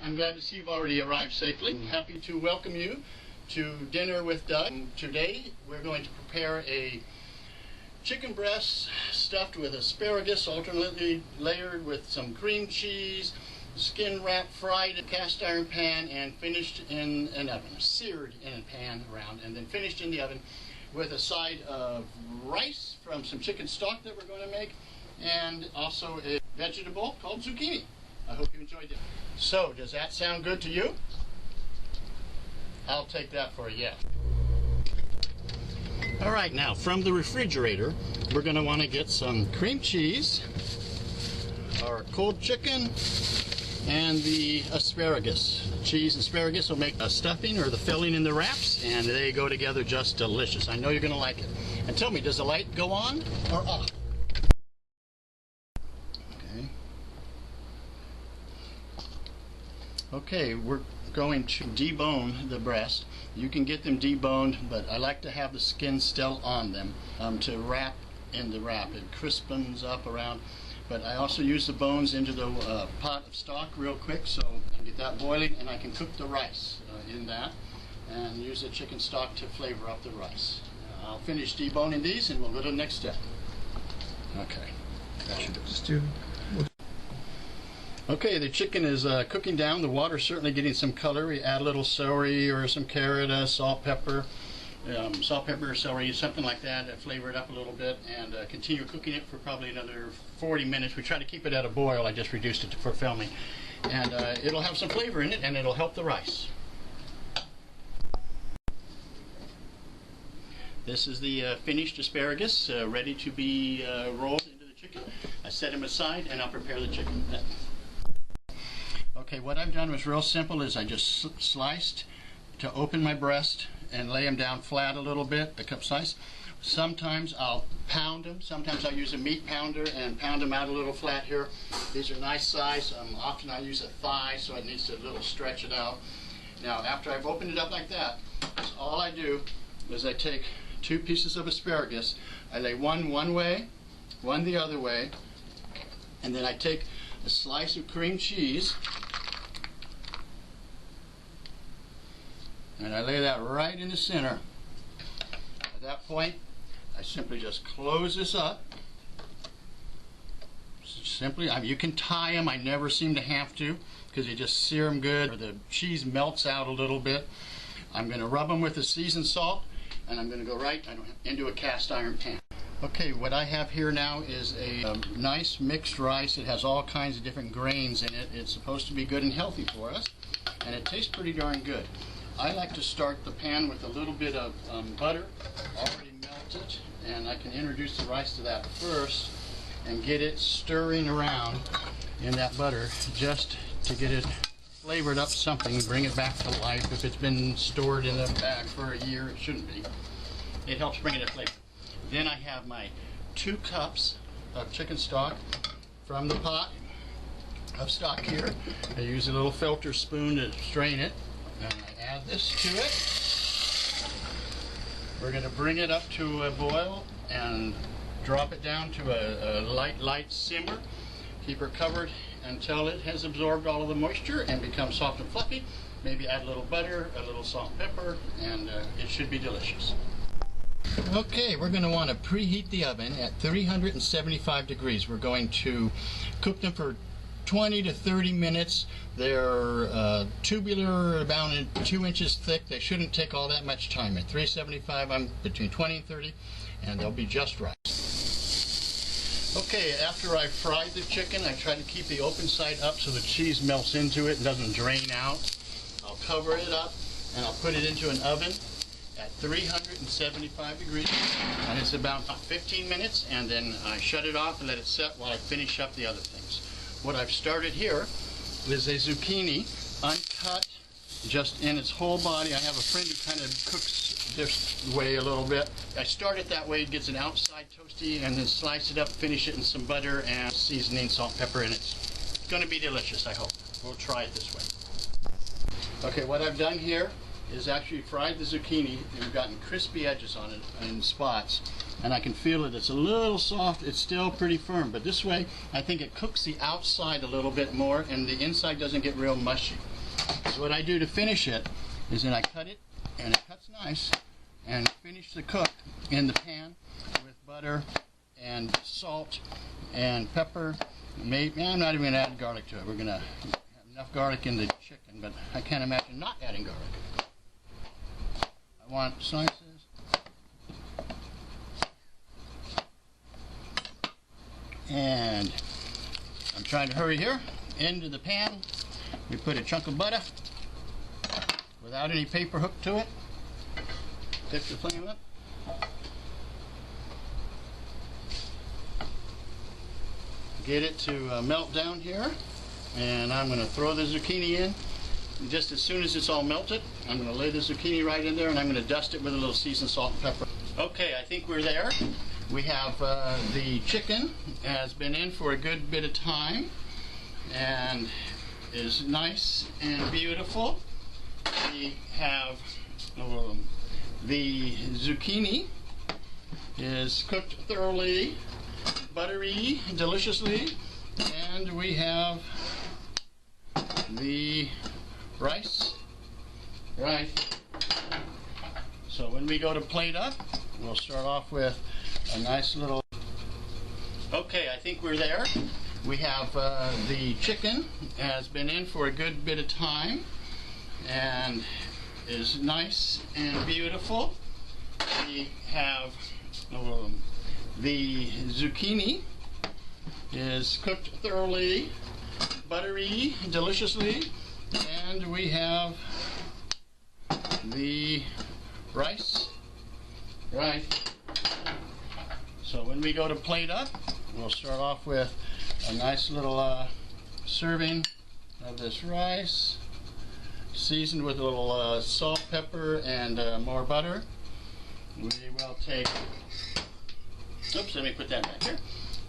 I'm glad to see you've already arrived safely. I'm happy to welcome you to Dinner with Doug. Today we're going to prepare a chicken breast stuffed with asparagus, alternately layered with some cream cheese, skin wrapped, fried in a cast iron pan, and finished in an oven, seared in a pan around, and then finished in the oven with a side of rice from some chicken stock that we're going to make, and also a vegetable called zucchini. I hope you enjoyed it. So, does that sound good to you? I'll take that for a yes. All right, now from the refrigerator, we're going to want to get some cream cheese, our cold chicken, and the asparagus. Cheese and asparagus will make a stuffing or the filling in the wraps, and they go together just delicious. I know you're going to like it. And tell me, does the light go on or off? Okay, we're going to debone the breast. You can get them deboned, but I like to have the skin still on them to wrap in the wrap. It crispens up around, but I also use the bones into the pot of stock real quick, so I get that boiling, and I can cook the rice in that and use the chicken stock to flavor up the rice. I'll finish deboning these and we'll go to the next step. Okay. That should do it. Stew. Okay, the chicken is cooking down. The water's certainly getting some color. We add a little celery or some carrot, salt, pepper, celery, something like that, flavor it up a little bit, and continue cooking it for probably another 40 minutes. We try to keep it at a boil. I just reduced it for filming. And it'll have some flavor in it, and it'll help the rice. This is the finished asparagus, ready to be rolled into the chicken. I set them aside, and I'll prepare the chicken. Okay, what I've done was real simple. Is I just sliced to open my breast and lay them down flat a little bit, the cup size. Sometimes I'll pound them. Sometimes I'll use a meat pounder and pound them out a little flat here. These are nice size. Often I use a thigh, so it needs to a little stretch it out. Now, after I've opened it up like that, all I do is I take 2 pieces of asparagus. I lay one way, one the other way, and then I take a slice of cream cheese, and I lay that right in the center. At that point, I simply just close this up. Simply, you can tie them. I never seem to have to, because you just sear them good, or the cheese melts out a little bit. I'm going to rub them with the seasoned salt, and I'm going to go right into a cast iron pan. Okay, what I have here now is a nice mixed rice. It has all kinds of different grains in it. It's supposed to be good and healthy for us, and it tastes pretty darn good. I like to start the pan with a little bit of butter, already melted, and I can introduce the rice to that first and get it stirring around in that butter just to get it flavored up something, bring it back to life. If it's been stored in a bag for a year, it shouldn't be. It helps bring it to flavor. Then I have my 2 cups of chicken stock from the pot of stock here. I use a little filter spoon to strain it, and I add this to it. We're going to bring it up to a boil and drop it down to a light simmer. Keep her covered until it has absorbed all of the moisture and becomes soft and fluffy. Maybe add a little butter, a little salt and pepper, and it should be delicious. Okay, we're going to want to preheat the oven at 375 degrees. We're going to cook them for 20 to 30 minutes. They're tubular, about 2 inches thick. They shouldn't take all that much time. At 375, I'm between 20 and 30, and they'll be just right. Okay, after I've fried the chicken, I try to keep the open side up so the cheese melts into it and doesn't drain out. I'll cover it up, and I'll put it into an oven at 375 degrees, and it's about 15 minutes, and then I shut it off and let it set while I finish up the other things. What I've started here is a zucchini, uncut, just in its whole body. I have a friend who kind of cooks this way a little bit. I start it that way, it gets an outside toasty, and then slice it up, finish it in some butter and seasoning, salt, pepper, and it's going to be delicious, I hope. We'll try it this way. Okay, what I've done here is actually fried the zucchini and gotten crispy edges on it in spots, and I can feel it. It's a little soft. It's still pretty firm, but this way I think it cooks the outside a little bit more and the inside doesn't get real mushy. So what I do to finish it is that I cut it, and it cuts nice, and finish the cook in the pan with butter and salt and pepper. Maybe, I'm not even going to add garlic to it. We're going to have enough garlic in the chicken, but I can't imagine not adding garlic. I want slices. And I'm trying to hurry here. Into the pan, we put a chunk of butter without any paper hook to it. Pick the flame up. Get it to melt down here, and I'm going to throw the zucchini in. And just as soon as it's all melted, I'm going to lay the zucchini right in there, and I'm going to dust it with a little seasoned salt and pepper. Okay, I think we're there. We have the chicken has been in for a good bit of time and is nice and beautiful. We have the zucchini is cooked thoroughly, buttery, deliciously, and we have the rice. Right. So when we go to plate up, we'll start off with a nice little. Okay, I think we're there. We have the chicken has been in for a good bit of time and is nice and beautiful. We have the zucchini is cooked thoroughly, buttery, deliciously, and we have the rice. Right. So when we go to plate up, we'll start off with a nice little serving of this rice, seasoned with a little salt, pepper, and more butter. We will take, oops, let me put that back here.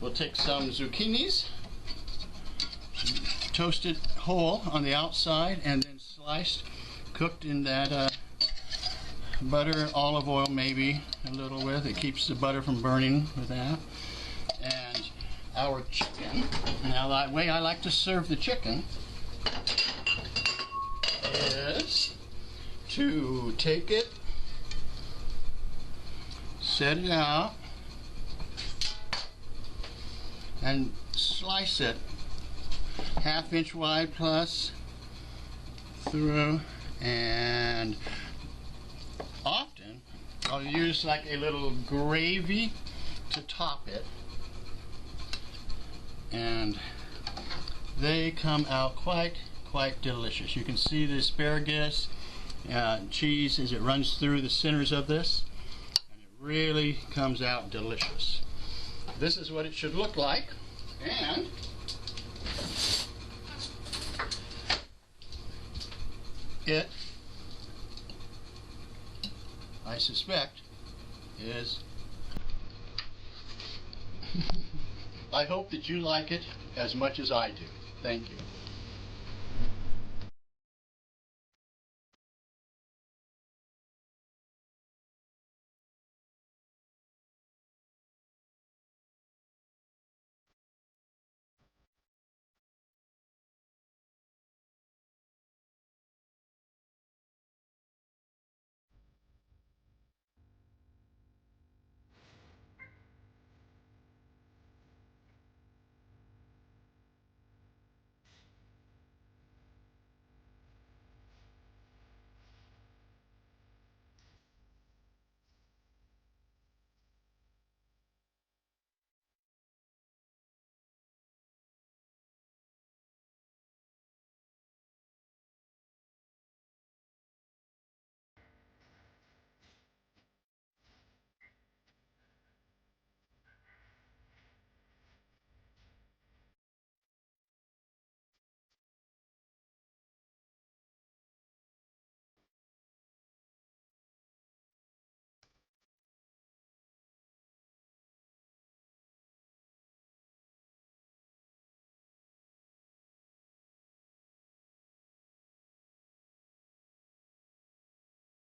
We'll take some zucchinis, toasted whole on the outside, and then sliced, cooked in that butter, olive oil maybe a little with. It keeps the butter from burning with that. And our chicken, now the way I like to serve the chicken is to take it, set it out, and slice it 1/2 inch wide plus through, and often I'll use like a little gravy to top it, and they come out quite delicious. You can see the asparagus cheese as it runs through the centers of this, and it really comes out delicious. This is what it should look like, and it, I suspect, is I hope that you like it as much as I do. Thank you.